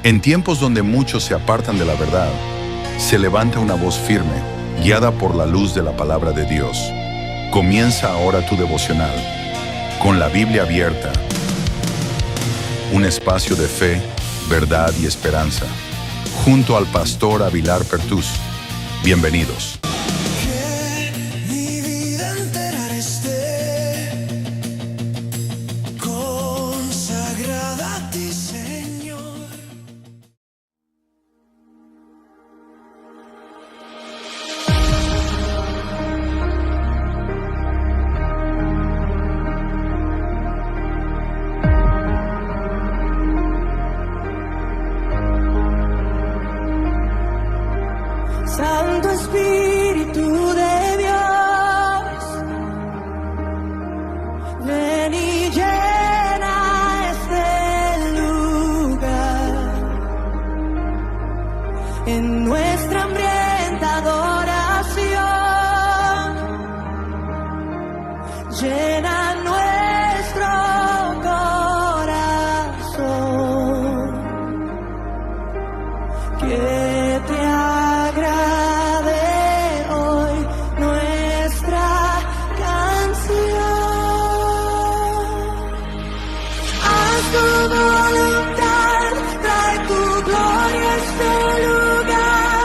En tiempos donde muchos se apartan de la verdad, se levanta una voz firme, guiada por la luz de la palabra de Dios. Comienza ahora tu devocional, con la Biblia abierta. Un espacio de fe, verdad y esperanza, junto al pastor Avilar Pertús. Bienvenidos. Que mi vida entera esté consagrada a ti, Señor. Santo Espíritu de Dios, ven y llena este lugar. En nuestra hambrienta adoración, llena nuestro corazón. Que te agrade hoy nuestra canción. Haz tu voluntad, trae tu gloria a este lugar.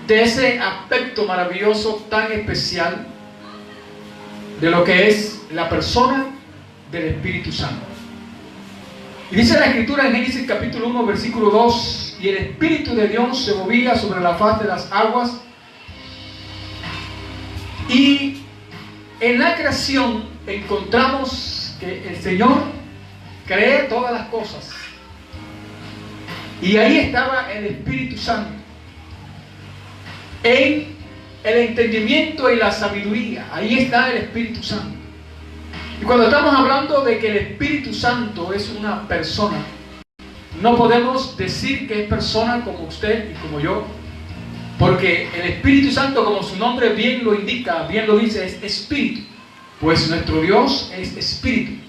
de ese aspecto maravilloso, tan especial, de lo que es la persona del Espíritu Santo. Y dice la Escritura en Génesis capítulo 1, versículo 2, y el Espíritu de Dios se movía sobre la faz de las aguas. Y en la creación encontramos que el Señor cree todas las cosas. Y ahí estaba el Espíritu Santo, en el entendimiento y la sabiduría. Ahí está el Espíritu Santo. Y cuando estamos hablando de que el Espíritu Santo es una persona, no podemos decir que es persona como usted y como yo, porque el Espíritu Santo, como su nombre bien lo indica, bien lo dice, es Espíritu, pues nuestro Dios es Espíritu.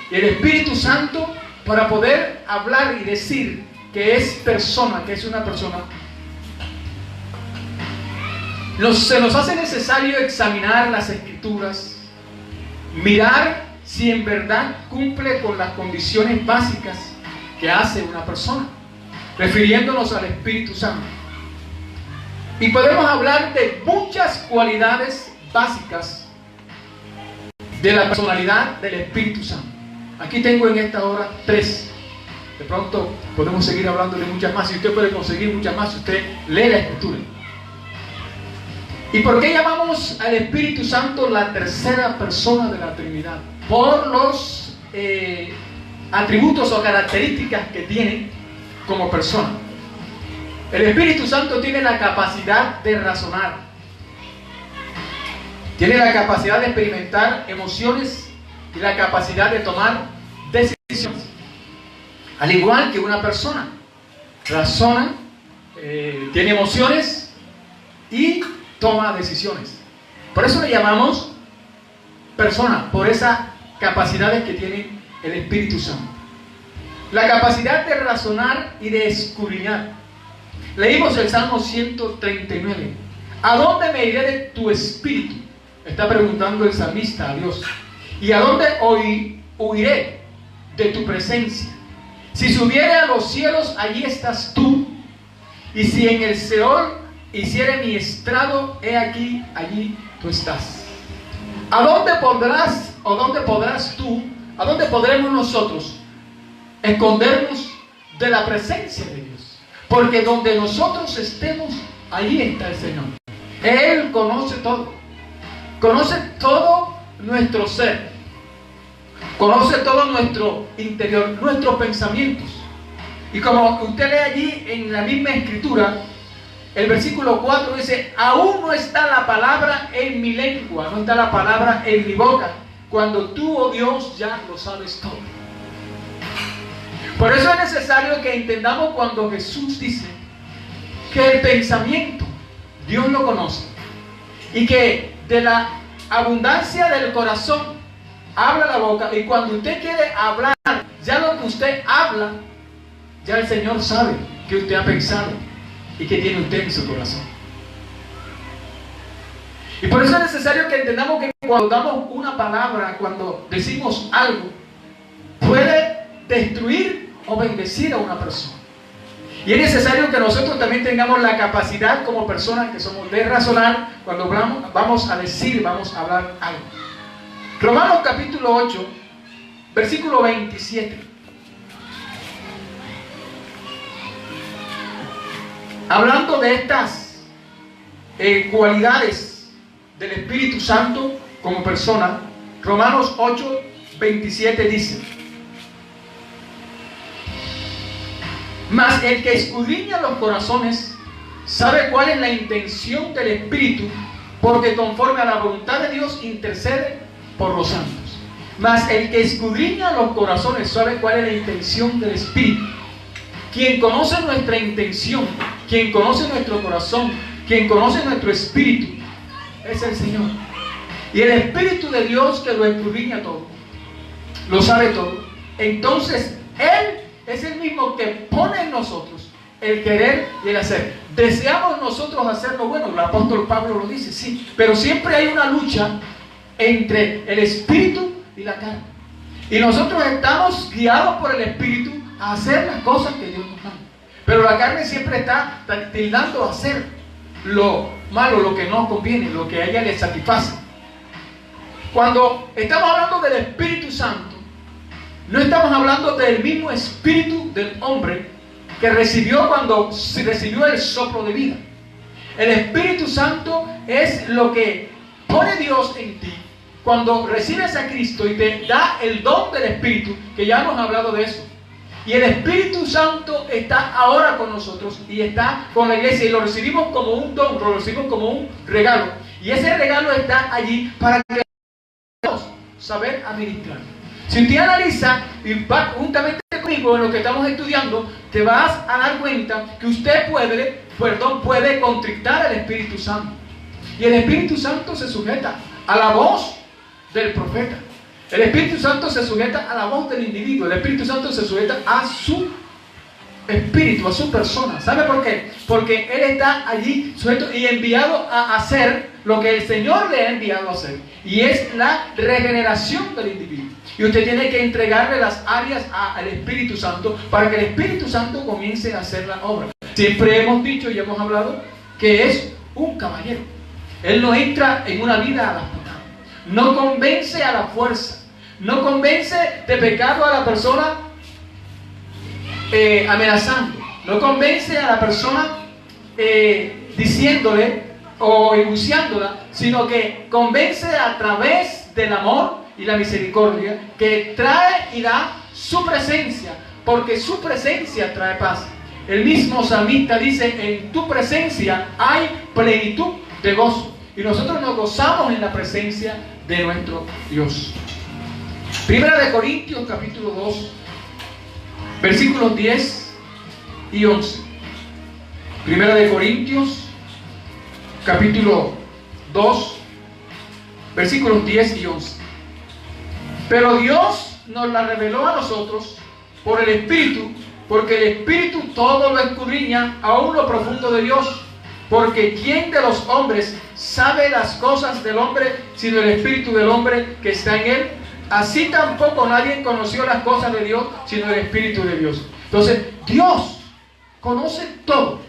Y el Espíritu Santo, para poder hablar y decir que es persona, que es una persona, se nos hace necesario examinar las Escrituras, mirar si en verdad cumple con las condiciones básicas que hace una persona, refiriéndonos al Espíritu Santo. Y podemos hablar de muchas cualidades básicas de la personalidad del Espíritu Santo. Aquí tengo en esta hora 3. De pronto podemos seguir hablando de muchas más, y usted puede conseguir muchas más si usted lee la Escritura. ¿Y por qué llamamos al Espíritu Santo la tercera persona de la Trinidad? Por los atributos o características que tiene como persona. El Espíritu Santo tiene la capacidad de razonar, tiene la capacidad de experimentar emociones y la capacidad de tomar decisiones. Al igual que una persona, razona, tiene emociones y toma decisiones. Por eso le llamamos persona, por esas capacidades que tiene el Espíritu Santo. La capacidad de razonar y de escudriñar. Leímos el Salmo 139. ¿A dónde me iré de tu espíritu? Está preguntando el salmista a Dios. ¿Y a dónde huiré de tu presencia? Si subiere a los cielos, allí estás tú. Y si en el Seol hiciere mi estrado, he aquí, allí tú estás. ¿A dónde podrás, o dónde podrás tú, a dónde podremos nosotros escondernos de la presencia de Dios? Porque donde nosotros estemos, allí está el Señor. Él conoce todo nuestro ser, conoce todo nuestro interior, nuestros pensamientos. Y como usted lee allí en la misma Escritura, el versículo 4 dice: aún no está la palabra en mi lengua, no está la palabra en mi boca, cuando tú, oh Dios, ya lo sabes todo. Por eso es necesario que entendamos cuando Jesús dice que el pensamiento Dios lo conoce, y que de la abundancia del corazón habla la boca. Y cuando usted quiere hablar, ya lo que usted habla, ya el Señor sabe que usted ha pensado y que tiene usted en su corazón. Y por eso es necesario que entendamos que cuando damos una palabra, cuando decimos algo, puede destruir o bendecir a una persona. Y es necesario que nosotros también tengamos la capacidad como personas que somos de razonar cuando vamos a decir, vamos a hablar algo. Romanos capítulo 8, versículo 27. Hablando de estas cualidades del Espíritu Santo como persona, Romanos 8, 27 dice: mas el que escudriña los corazones sabe cuál es la intención del Espíritu, porque conforme a la voluntad de Dios intercede por los santos. Mas el que escudriña los corazones sabe cuál es la intención del Espíritu. Quien conoce nuestra intención, quien conoce nuestro corazón, quien conoce nuestro espíritu, es el Señor. Y el Espíritu de Dios, que lo escudriña todo, lo sabe todo, entonces Él es el mismo que pone en nosotros el querer y el hacer. Deseamos nosotros hacer lo bueno, el apóstol Pablo lo dice, sí, pero siempre hay una lucha entre el espíritu y la carne. Y nosotros estamos guiados por el Espíritu a hacer las cosas que Dios nos manda. Pero la carne siempre está tildando a hacer. lo malo, lo que no conviene, lo que a ella le satisface. Cuando estamos hablando del Espíritu Santo, no estamos hablando del mismo espíritu del hombre que recibió cuando se recibió el soplo de vida. El Espíritu Santo es lo que pone Dios en ti cuando recibes a Cristo y te da el don del Espíritu, que ya hemos hablado de eso. Y el Espíritu Santo está ahora con nosotros y está con la iglesia, y lo recibimos como un don, lo recibimos como un regalo. Y ese regalo está allí para que podamos saber administrar. Si usted analiza y va juntamente conmigo en lo que estamos estudiando, te vas a dar cuenta que usted puede contrictar al Espíritu Santo. Y el Espíritu Santo se sujeta a la voz del profeta. El Espíritu Santo se sujeta a la voz del individuo. El Espíritu Santo se sujeta a su espíritu, a su persona. ¿Sabe por qué? Porque Él está allí sujeto y enviado a hacer lo que el Señor le ha enviado a hacer. Y es la regeneración del individuo. Y usted tiene que entregarle las áreas al Espíritu Santo para que el Espíritu Santo comience a hacer la obra. Siempre hemos dicho y hemos hablado que es un caballero. Él no entra en una vida a la putada. No convence a la fuerza. No convence de pecado a la persona amenazando. No convence a la persona diciéndole o enjuiciándola, sino que convence a través del amor y la misericordia que trae y da su presencia, porque su presencia trae paz. El mismo salmista dice: en tu presencia hay plenitud de gozo. Y nosotros nos gozamos en la presencia de nuestro Dios. Primera de Corintios capítulo 2, versículos 10 y 11. Primera de Corintios capítulo 2, versículos 10 y 11. Pero Dios nos la reveló a nosotros por el Espíritu, porque el Espíritu todo lo escudriña, aún lo profundo de Dios. Porque ¿quién de los hombres sabe las cosas del hombre, sino el Espíritu del hombre que está en él? Así tampoco nadie conoció las cosas de Dios, sino el Espíritu de Dios. Entonces, Dios conoce todo.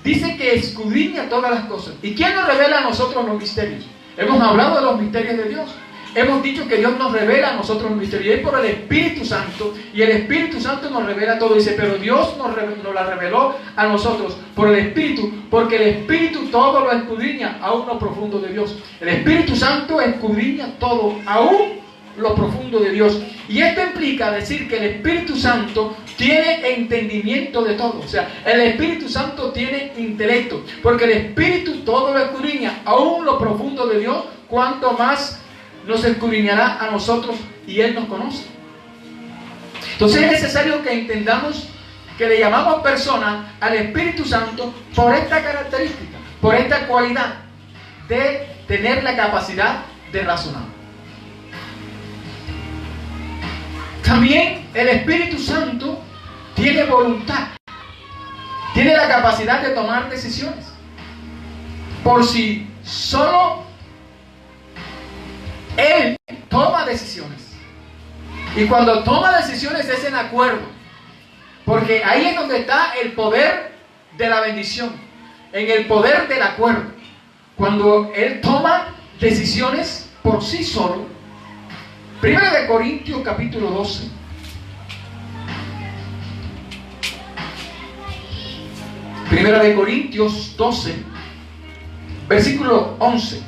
Dice que escudriña todas las cosas. ¿Y quién nos revela a nosotros los misterios? Hemos hablado de los misterios de Dios. Hemos dicho que Dios nos revela a nosotros los misterios. Y es por el Espíritu Santo. Y el Espíritu Santo nos revela todo. Dice, pero Dios nos la reveló a nosotros por el Espíritu. Porque el Espíritu todo lo escudriña, aún lo profundo de Dios. El Espíritu Santo escudriña todo, aún lo profundo de Dios. Y esto implica decir que el Espíritu Santo tiene entendimiento de todo. O sea, el Espíritu Santo tiene intelecto. Porque el Espíritu todo lo escudriña, aún lo profundo de Dios. Cuanto más nos escudriñará a nosotros y Él nos conoce. Entonces es necesario que entendamos que le llamamos persona al Espíritu Santo por esta característica, por esta cualidad de tener la capacidad de razonar. También el Espíritu Santo tiene voluntad, tiene la capacidad de tomar decisiones. Por si solo Él toma decisiones. Y cuando toma decisiones es en acuerdo. Porque ahí es donde está el poder de la bendición. En el poder del acuerdo. Cuando Él toma decisiones por sí solo. Primera de Corintios capítulo 12. Primera de Corintios 12. Versículo 11.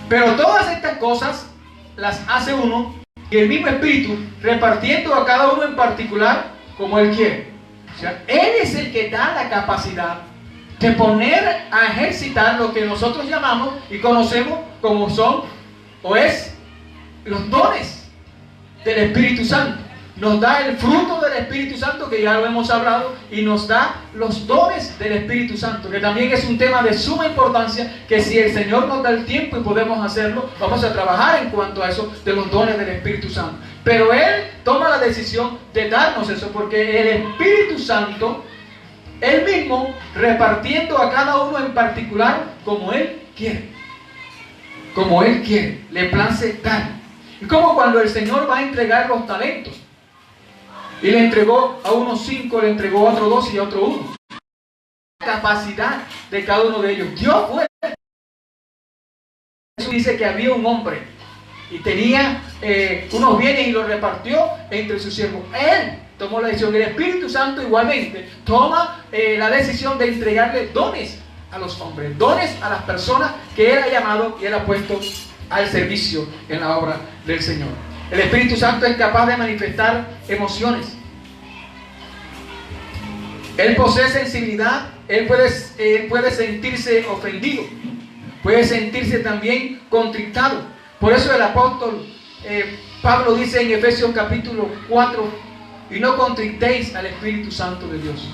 Pero todas estas cosas las hace uno y el mismo Espíritu, repartiendo a cada uno en particular como Él quiere. O sea, Él es el que da la capacidad de poner a ejercitar lo que nosotros llamamos y conocemos como son o es los dones del Espíritu Santo. Nos da el fruto del Espíritu Santo, que ya lo hemos hablado, y nos da los dones del Espíritu Santo, que también es un tema de suma importancia, que si el Señor nos da el tiempo y podemos hacerlo, vamos a trabajar en cuanto a eso de los dones del Espíritu Santo. Pero Él toma la decisión de darnos eso, porque el Espíritu Santo, Él mismo, repartiendo a cada uno en particular como Él quiere. Como Él quiere, le place dar. Y como cuando el Señor va a entregar los talentos. Y le entregó a unos 5, le entregó a otros 2 y a otro 1. capacidad de cada uno de ellos. Dios fue. Eso dice que había un hombre y tenía unos bienes y los repartió entre sus siervos. Él tomó la decisión. El Espíritu Santo igualmente toma la decisión de entregarle dones a los hombres, dones a las personas que Él ha llamado y Él ha puesto al servicio en la obra del Señor. El Espíritu Santo es capaz de manifestar emociones. Él posee sensibilidad. Él puede sentirse ofendido, puede sentirse también contristado. Por eso el apóstol Pablo dice en Efesios capítulo 4, y no contristéis al Espíritu Santo de Dios.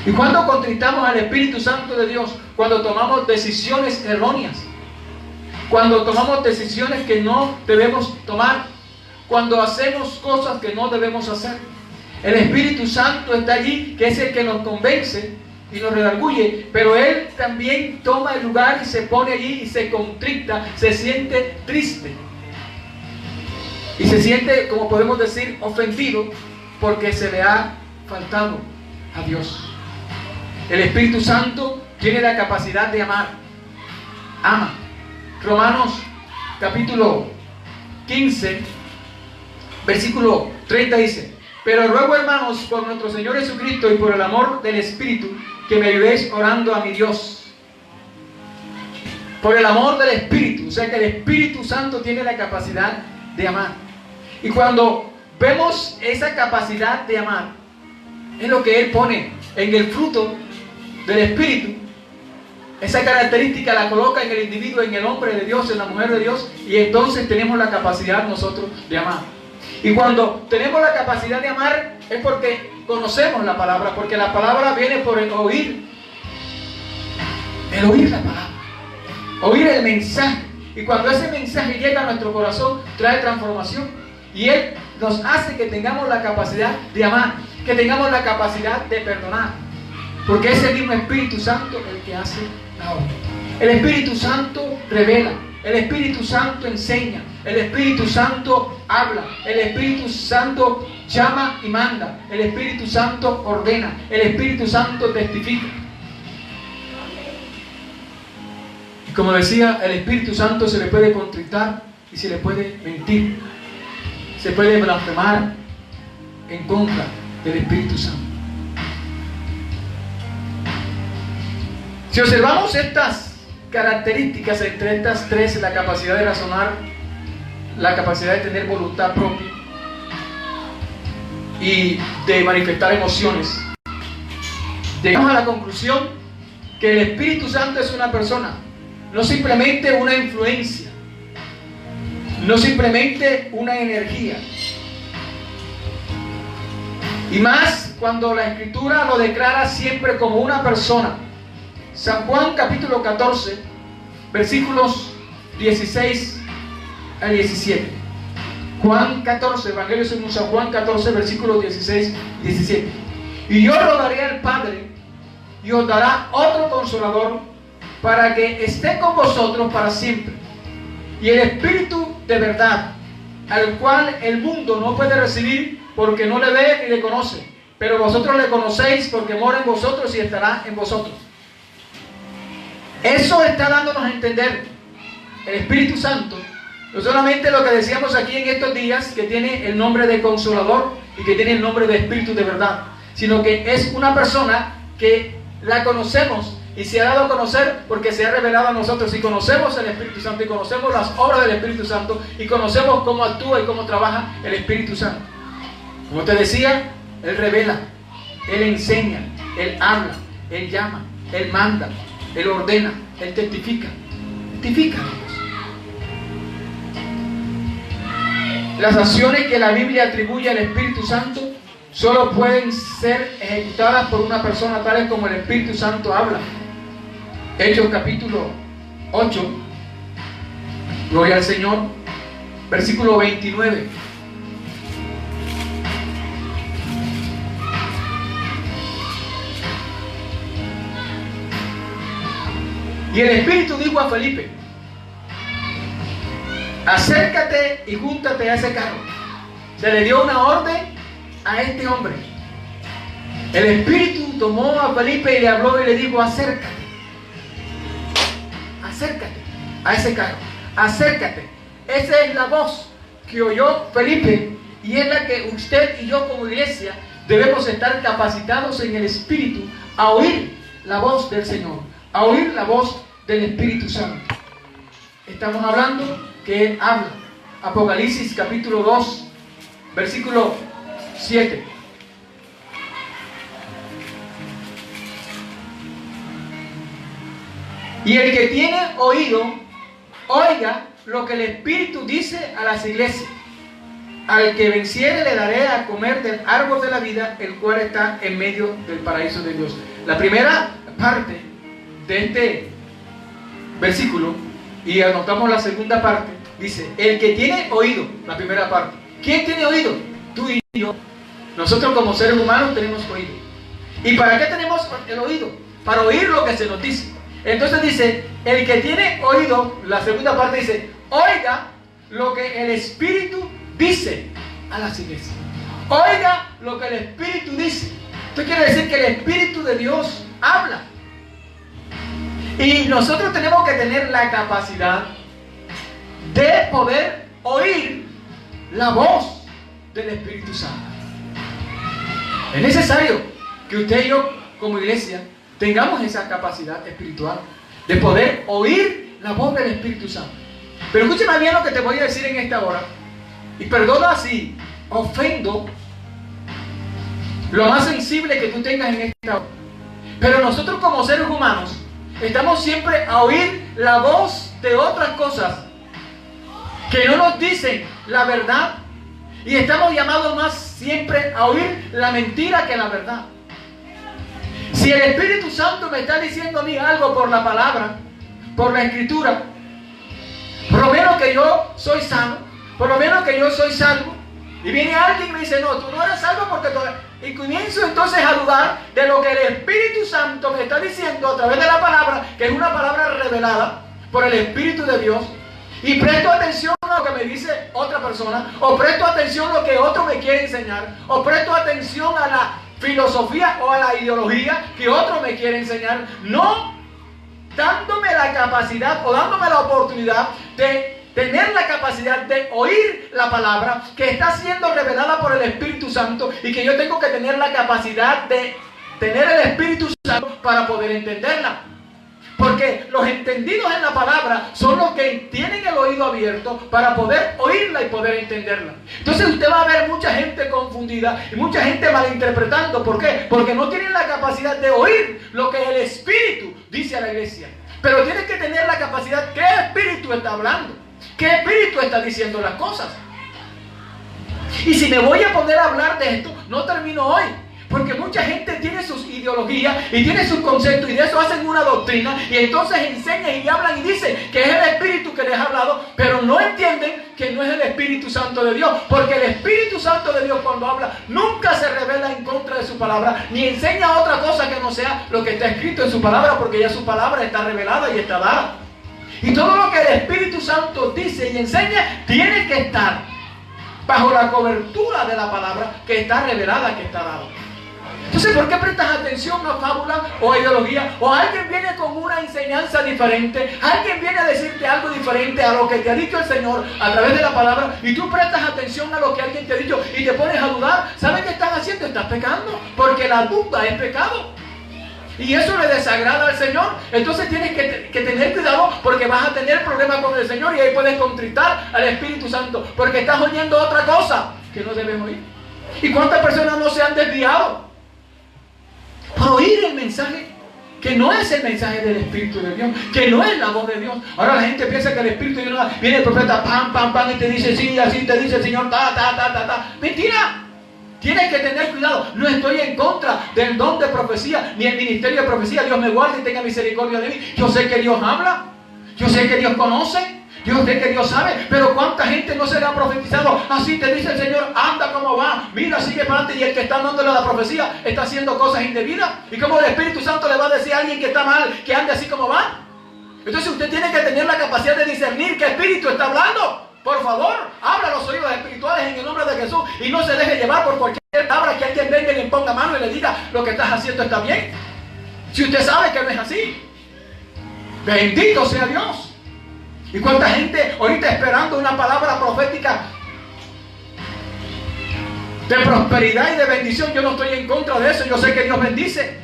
¿Y cuando contristamos al Espíritu Santo de Dios? Cuando tomamos decisiones erróneas, cuando tomamos decisiones que no debemos tomar, cuando hacemos cosas que no debemos hacer. El Espíritu Santo está allí, que es el que nos convence y nos redarguye, pero Él también toma el lugar y se pone allí y se contrista, se siente triste y se siente, como podemos decir, ofendido porque se le ha faltado a Dios. El Espíritu Santo tiene la capacidad de amar. Ama. Romanos capítulo 15 versículo 30 dice: pero ruego, hermanos, por nuestro Señor Jesucristo y por el amor del Espíritu, que me ayudéis orando a mi Dios. Por el amor del Espíritu. O sea que el Espíritu Santo tiene la capacidad de amar. Y cuando vemos esa capacidad de amar, es lo que Él pone en el fruto del Espíritu. Esa característica la coloca en el individuo, en el hombre de Dios, en la mujer de Dios, y entonces tenemos la capacidad nosotros de amar. Y cuando tenemos la capacidad de amar es porque conocemos la palabra, porque la palabra viene por el oír la palabra, oír el mensaje. Y cuando ese mensaje llega a nuestro corazón, trae transformación. Y Él nos hace que tengamos la capacidad de amar, que tengamos la capacidad de perdonar. Porque es el mismo Espíritu Santo el que hace la obra. El Espíritu Santo revela, el Espíritu Santo enseña, el Espíritu Santo habla, el Espíritu Santo llama y manda, el Espíritu Santo ordena, el Espíritu Santo testifica. Y como decía, el Espíritu Santo se le puede contristar y se le puede mentir, se puede blasfemar en contra del Espíritu Santo. Si observamos estas características, entre estas tres: la capacidad de razonar, la capacidad de tener voluntad propia y de manifestar emociones, llegamos a la conclusión que el Espíritu Santo es una persona, no simplemente una influencia, no simplemente una energía. Y más cuando la Escritura lo declara siempre como una persona. San Juan capítulo 14, versículos 16 al 17. Juan 14, Evangelio según San Juan 14, versículos 16 y 17. Y yo rogaré al Padre y os dará otro consolador para que esté con vosotros para siempre. Y el Espíritu de verdad, al cual el mundo no puede recibir porque no le ve ni le conoce, pero vosotros le conocéis porque mora en vosotros y estará en vosotros. Eso está dándonos a entender el Espíritu Santo, no solamente lo que decíamos aquí en estos días, que tiene el nombre de Consolador y que tiene el nombre de Espíritu de verdad, sino que es una persona que la conocemos y se ha dado a conocer porque se ha revelado a nosotros. Y conocemos el Espíritu Santo y conocemos las obras del Espíritu Santo y conocemos cómo actúa y cómo trabaja el Espíritu Santo. Como te decía, Él revela, Él enseña, Él habla, Él llama, Él manda, Él ordena, Él testifica. Testifica. Las acciones que la Biblia atribuye al Espíritu Santo solo pueden ser ejecutadas por una persona, tales como el Espíritu Santo habla. Hechos capítulo 8, gloria al Señor, versículo 29. Y el Espíritu dijo a Felipe: acércate y júntate a ese carro. Se le dio una orden a este hombre. El Espíritu tomó a Felipe y le habló y le dijo: acércate, acércate a ese carro, acércate. Esa es la voz que oyó Felipe y es la que usted y yo como iglesia debemos estar capacitados en el Espíritu a oír la voz del Señor, a oír la voz del Espíritu Santo. Estamos hablando que Él habla. Apocalipsis capítulo 2, versículo 7. Y el que tiene oído, oiga lo que el Espíritu dice a las iglesias. Al que venciere le daré a comer del árbol de la vida, el cual está en medio del paraíso de Dios. La primera parte de este versículo, y anotamos la segunda parte, dice: el que tiene oído, la primera parte. ¿Quién tiene oído? Tú y yo. Nosotros como seres humanos tenemos oído. ¿Y para qué tenemos el oído? Para oír lo que se nos dice. Entonces dice: el que tiene oído, la segunda parte dice: oiga lo que el Espíritu dice a las iglesias. Oiga lo que el Espíritu dice. Esto quiere decir que el Espíritu de Dios habla. Y nosotros tenemos que tener la capacidad de poder oír la voz del Espíritu Santo. Es necesario que usted y yo como iglesia tengamos esa capacidad espiritual de poder oír la voz del Espíritu Santo. Pero escúchame bien lo que te voy a decir en esta hora. Y perdona si ofendo lo más sensible que tú tengas en esta hora. Pero nosotros como seres humanos estamos siempre a oír la voz de otras cosas que no nos dicen la verdad. Y estamos llamados más siempre a oír la mentira que la verdad. Si el Espíritu Santo me está diciendo a mí algo por la palabra, por la Escritura, por lo menos que yo soy sano, por lo menos que yo soy salvo, y viene alguien y me dice: no, tú no eres salvo porque tú... Y comienzo entonces a dudar de lo que el Espíritu Santo me está diciendo a través de la palabra, que es una palabra revelada por el Espíritu de Dios, y presto atención a lo que me dice otra persona, o presto atención a lo que otro me quiere enseñar, o presto atención a la filosofía o a la ideología que otro me quiere enseñar, no dándome la capacidad o dándome la oportunidad de tener la capacidad de oír la palabra que está siendo revelada por el Espíritu Santo, y que yo tengo que tener la capacidad de tener el Espíritu Santo para poder entenderla. Porque los entendidos en la palabra son los que tienen el oído abierto para poder oírla y poder entenderla. Entonces usted va a ver mucha gente confundida y mucha gente malinterpretando. ¿Por qué? Porque no tienen la capacidad de oír lo que el Espíritu dice a la iglesia. Pero tienen que tener la capacidad. ¿Qué Espíritu está hablando? ¿Qué Espíritu está diciendo las cosas? Y si me voy a poner a hablar de esto, no termino hoy. Porque mucha gente tiene sus ideologías y tiene sus conceptos, y de eso hacen una doctrina, y entonces enseñan y hablan y dicen que es el Espíritu que les ha hablado, pero no entienden que no es el Espíritu Santo de Dios. Porque el Espíritu Santo de Dios, cuando habla, nunca se revela en contra de su palabra, ni enseña otra cosa que no sea lo que está escrito en su palabra, porque ya su palabra está revelada y está dada. Y todo lo que el Espíritu Santo dice y enseña tiene que estar bajo la cobertura de la palabra que está revelada, que está dada. Entonces, ¿por qué prestas atención a fábula o a ideología? O alguien viene con una enseñanza diferente, alguien viene a decirte algo diferente a lo que te ha dicho el Señor a través de la palabra, y tú prestas atención a lo que alguien te ha dicho y te pones a dudar. ¿Sabes qué estás haciendo? Estás pecando, porque la duda es pecado. Y eso le desagrada al Señor. Entonces tienes que tener cuidado, porque vas a tener problemas con el Señor, y ahí puedes contritar al Espíritu Santo, porque estás oyendo otra cosa que no debes oír. ¿Y cuántas personas no se han desviado por oír el mensaje que no es el mensaje del Espíritu de Dios, que no es la voz de Dios? Ahora la gente piensa que el Espíritu de Dios viene el profeta, pam, pam, pam, y te dice sí, así te dice el Señor, ta, ta, ta, ta, ta. Mentira. Tienes que tener cuidado. No estoy en contra del don de profecía ni el ministerio de profecía. Dios me guarde y tenga misericordia de mí. Yo sé que Dios habla, yo sé que Dios conoce, yo sé que Dios sabe, pero ¿cuánta gente no se le ha profetizado? Así te dice el Señor, anda como va, mira, sigue para adelante, y el que está dándole la profecía está haciendo cosas indebidas. ¿Y cómo el Espíritu Santo le va a decir a alguien que está mal que ande así como va? Entonces usted tiene que tener la capacidad de discernir qué espíritu está hablando. Por favor, abra los oídos espirituales en el nombre de Jesús, y no se deje llevar por cualquier palabra que alguien venga y le ponga mano y le diga lo que estás haciendo está bien. Si usted sabe que no es así. Bendito sea Dios. ¿Y cuánta gente ahorita esperando una palabra profética de prosperidad y de bendición? Yo no estoy en contra de eso, yo sé que Dios bendice.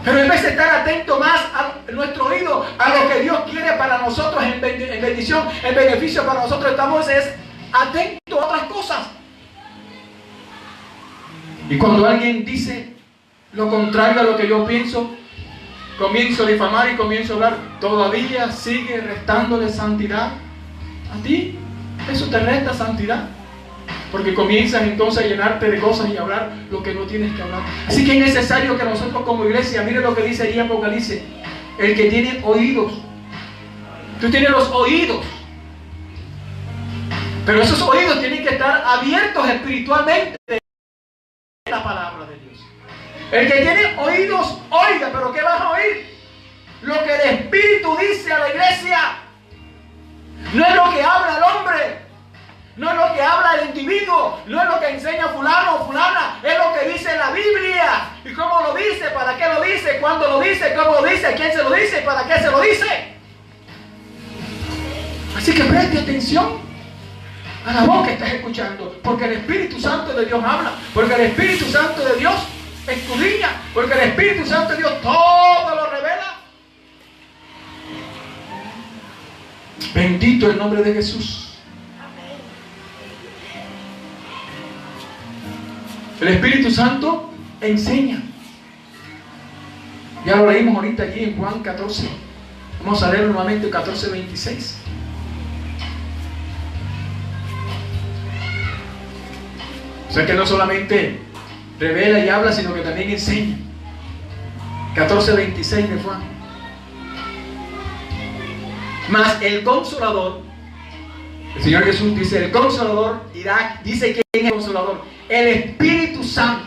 Pero en vez de estar atento más a nuestro oído, a lo que Dios quiere para nosotros en bendición, en beneficio para nosotros, estamos atentos a otras cosas. Y cuando alguien dice lo contrario a lo que yo pienso, comienzo a difamar y comienzo a hablar, todavía sigue restándole santidad a ti. Eso te resta santidad. Porque comienzas entonces a llenarte de cosas y a hablar lo que no tienes que hablar. Así que es necesario que nosotros como iglesia, mire lo que dice allí en Apocalipsis, el que tiene oídos. Tú tienes los oídos. Pero esos oídos tienen que estar abiertos espiritualmente a la palabra de Dios. El que tiene oídos, oiga, pero ¿qué vas a oír? Lo que el Espíritu dice a la iglesia. No es lo que habla el hombre. No es lo que habla el individuo, no es lo que enseña fulano o fulana, es lo que dice la Biblia. ¿Y cómo lo dice? ¿Para qué lo dice? ¿Cuándo lo dice? ¿Cómo lo dice? ¿Quién se lo dice? ¿Para qué se lo dice? Así que preste atención a la voz que estás escuchando, porque el Espíritu Santo de Dios habla, porque el Espíritu Santo de Dios escudriña, porque el Espíritu Santo de Dios todo lo revela. Bendito el nombre de Jesús. El Espíritu Santo enseña. Ya lo leímos ahorita aquí en Juan 14. Vamos a leer nuevamente 14:26. O sea que no solamente revela y habla, sino que también enseña. 14:26 de Juan. Mas el Consolador, el Señor Jesús dice, el Consolador irá. Dice que es el Consolador, el Espíritu Santo.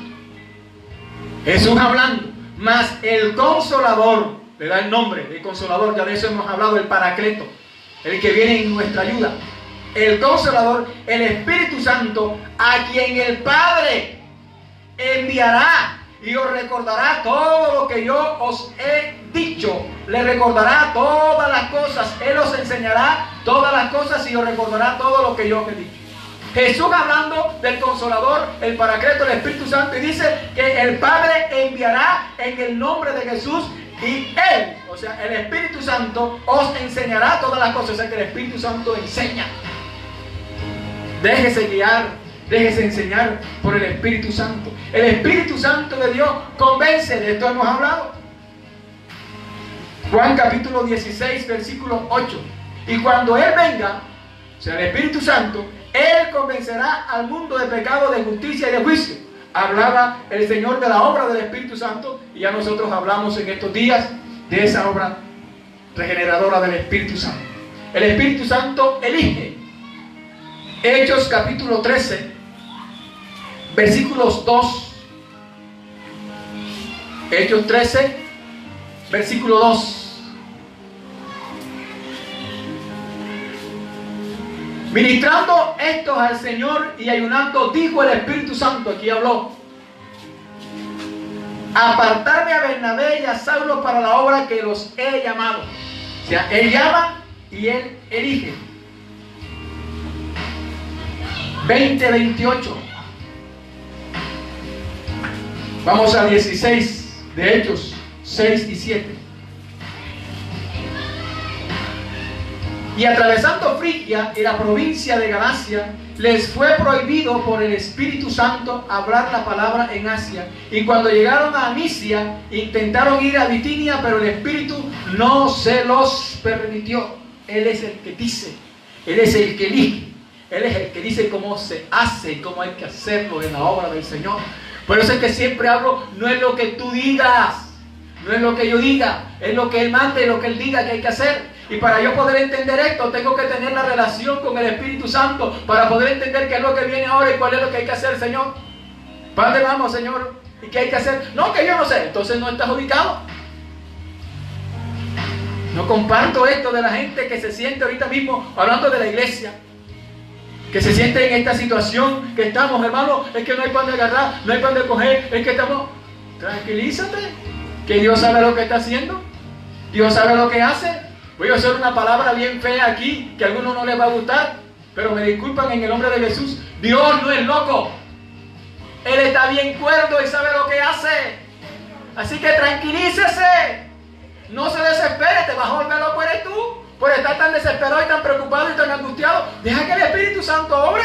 Jesús hablando, mas el Consolador, le da el nombre de Consolador, ya de eso hemos hablado, el Paracleto, el que viene en nuestra ayuda. El Consolador, el Espíritu Santo, a quien el Padre enviará y os recordará todo lo que yo os he dicho. Le recordará todas las cosas. Él os enseñará todas las cosas y os recordará todo lo que yo os he dicho. Jesús hablando del Consolador, el Paracleto, el Espíritu Santo, y dice que el Padre enviará en el nombre de Jesús y Él, o sea, el Espíritu Santo, os enseñará todas las cosas. O sea que el Espíritu Santo enseña. Déjese guiar, déjese enseñar por el Espíritu Santo. El Espíritu Santo de Dios convence, de esto hemos hablado. Juan capítulo 16, versículo 8. Y cuando Él venga, o sea, el Espíritu Santo, Él convencerá al mundo de pecado, de justicia y de juicio. Hablaba el Señor de la obra del Espíritu Santo, y ya nosotros hablamos en estos días de esa obra regeneradora del Espíritu Santo. El Espíritu Santo elige. Hechos capítulo 13, versículos 2. Hechos 13, versículo 2. Ministrando estos al Señor y ayunando, dijo el Espíritu Santo, aquí habló, apartarme a Bernabé y a Saulo para la obra que los he llamado. O sea, Él llama y Él elige. 20:28. Vamos a 16 de Hechos 6 y 7. Y atravesando Frigia y la provincia de Galacia, les fue prohibido por el Espíritu Santo hablar la palabra en Asia. Y cuando llegaron a Misia, intentaron ir a Bitinia, pero el Espíritu no se los permitió. Él es el que dice, Él es el que elige, Él es el que dice cómo se hace y cómo hay que hacerlo en la obra del Señor. Por eso es que siempre hablo, no es lo que tú digas, no es lo que yo diga, es lo que Él manda y lo que Él diga que hay que hacer. Y para yo poder entender esto, tengo que tener la relación con el Espíritu Santo para poder entender qué es lo que viene ahora y cuál es lo que hay que hacer, Señor. ¿Para dónde vamos, Señor? ¿Y qué hay que hacer? No, que yo no sé. Entonces no estás ubicado. No comparto esto de la gente que se siente ahorita mismo hablando de la iglesia. que se sienten en esta situación que estamos, hermano, es que no hay pan de agarrar, no hay pan de coger, es que estamos... Tranquilízate, que Dios sabe lo que está haciendo, Dios sabe lo que hace. Voy a hacer una palabra bien fea aquí, que a algunos no les va a gustar, pero me disculpan en el nombre de Jesús. Dios no es loco, Él está bien cuerdo y sabe lo que hace. Así que tranquilícese, no se desespere, te vas a volver loco eres tú, por estar tan desesperado y tan preocupado y tan angustiado. Deja que el Espíritu Santo obre,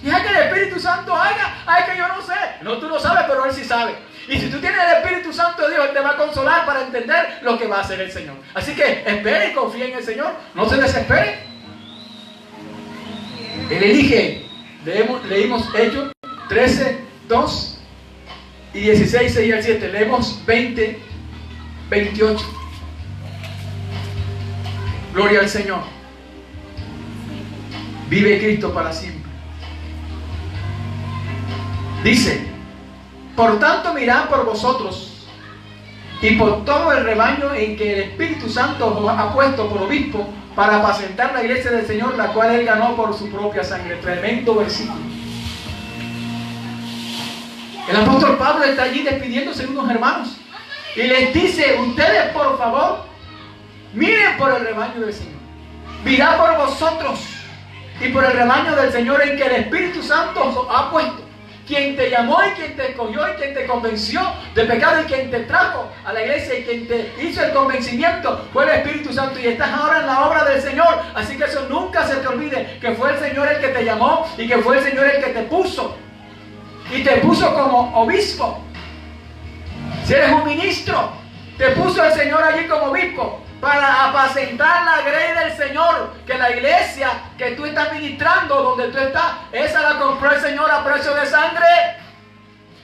deja que el Espíritu Santo haga. Ay, que yo no sé. No, tú no sabes, pero Él sí sabe. Y si tú tienes el Espíritu Santo de Dios, Él te va a consolar para entender lo que va a hacer el Señor. Así que espere y confíe en el Señor, no se desespere. Él elige. Leímos Hechos 13, 2 y 16, 6 al 7. Leemos 20, 28. Gloria al Señor. Vive Cristo para siempre. Dice: por tanto, mirad por vosotros y por todo el rebaño en que el Espíritu Santo os ha puesto por obispo para apacentar la iglesia del Señor, la cual Él ganó por su propia sangre. Tremendo versículo. El apóstol Pablo está allí despidiéndose de unos hermanos y les dice: ustedes, por favor, miren por el rebaño del Señor, mirad por vosotros y por el rebaño del Señor en que el Espíritu Santo os ha puesto. Quien te llamó y quien te escogió y quien te convenció de pecado y quien te trajo a la iglesia y quien te hizo el convencimiento fue el Espíritu Santo, y estás ahora en la obra del Señor. Así que eso nunca se te olvide, que fue el Señor el que te llamó y que fue el Señor el que te puso, y te puso como obispo. Si eres un ministro, te puso el Señor allí como obispo para apacentar la grey del Señor, que la iglesia que tú estás ministrando, donde tú estás, esa la compró el Señor a precio de sangre.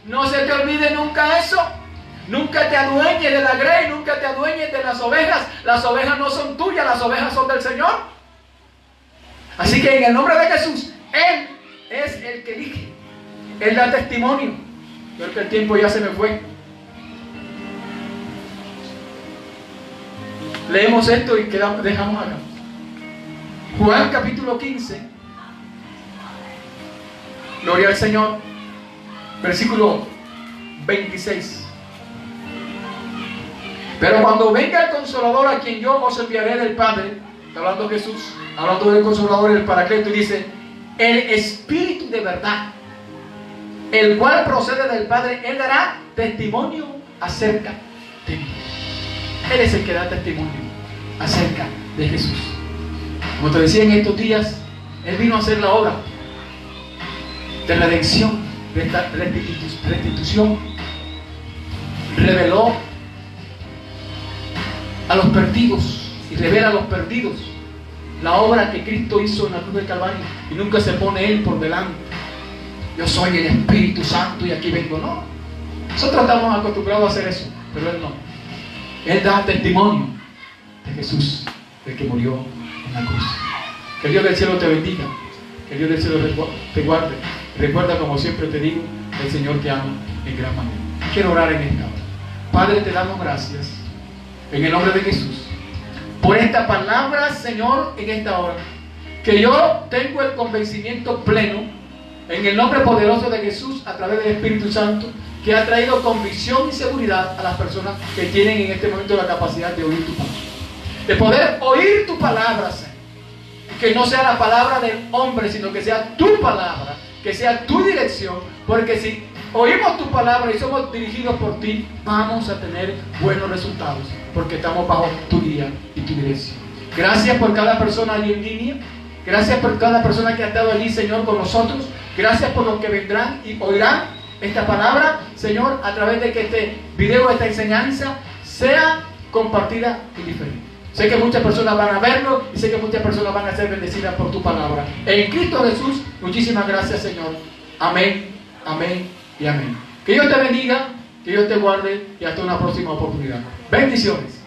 No se te olvide nunca eso. Nunca te adueñes de la grey, nunca te adueñes de las ovejas. Las ovejas no son tuyas, las ovejas son del Señor. Así que en el nombre de Jesús, Él es el que elige. Él da testimonio. Creo que el tiempo ya se me fue. Leemos esto y dejamos acá. Juan capítulo 15. Gloria al Señor. Versículo 26. Pero cuando venga el Consolador, a quien yo os enviaré del Padre, está hablando Jesús, hablando del Consolador, el Paracleto, y dice: el Espíritu de verdad, el cual procede del Padre, Él dará testimonio acerca de mí. Él es el que da testimonio acerca de Jesús. Como te decía, en estos días Él vino a hacer la obra de redención, de esta restitución. Reveló a los perdidos y revela a los perdidos la obra que Cristo hizo en la cruz del Calvario, y nunca se pone Él por delante. Yo soy el Espíritu Santo y aquí vengo. No, nosotros estamos acostumbrados a hacer eso, pero Él no. Él da testimonio de Jesús, del que murió en la cruz. Que Dios del cielo te bendiga, que Dios del cielo te guarde. Recuerda, como siempre te digo, el Señor te ama en gran manera. Quiero orar en esta hora. Padre, te damos gracias en el nombre de Jesús por esta palabra, Señor, en esta hora. Que yo tengo el convencimiento pleno en el nombre poderoso de Jesús, a través del Espíritu Santo, que ha traído convicción y seguridad a las personas que tienen en este momento la capacidad de oír tu palabra, de poder oír tu palabra, Señor. Que no sea la palabra del hombre, sino que sea tu palabra, que sea tu dirección, porque si oímos tu palabra y somos dirigidos por ti, vamos a tener buenos resultados, porque estamos bajo tu guía y tu dirección. Gracias por cada persona allí en línea. Gracias por cada persona que ha estado allí, Señor, con nosotros. Gracias por los que vendrán y oirán esta palabra, Señor, a través de que este video, esta enseñanza sea compartida y diferente. Sé que muchas personas van a verlo y sé que muchas personas van a ser bendecidas por tu palabra. En Cristo Jesús, muchísimas gracias, Señor. Amén, amén y amén. Que Dios te bendiga, que Dios te guarde y hasta una próxima oportunidad. Bendiciones.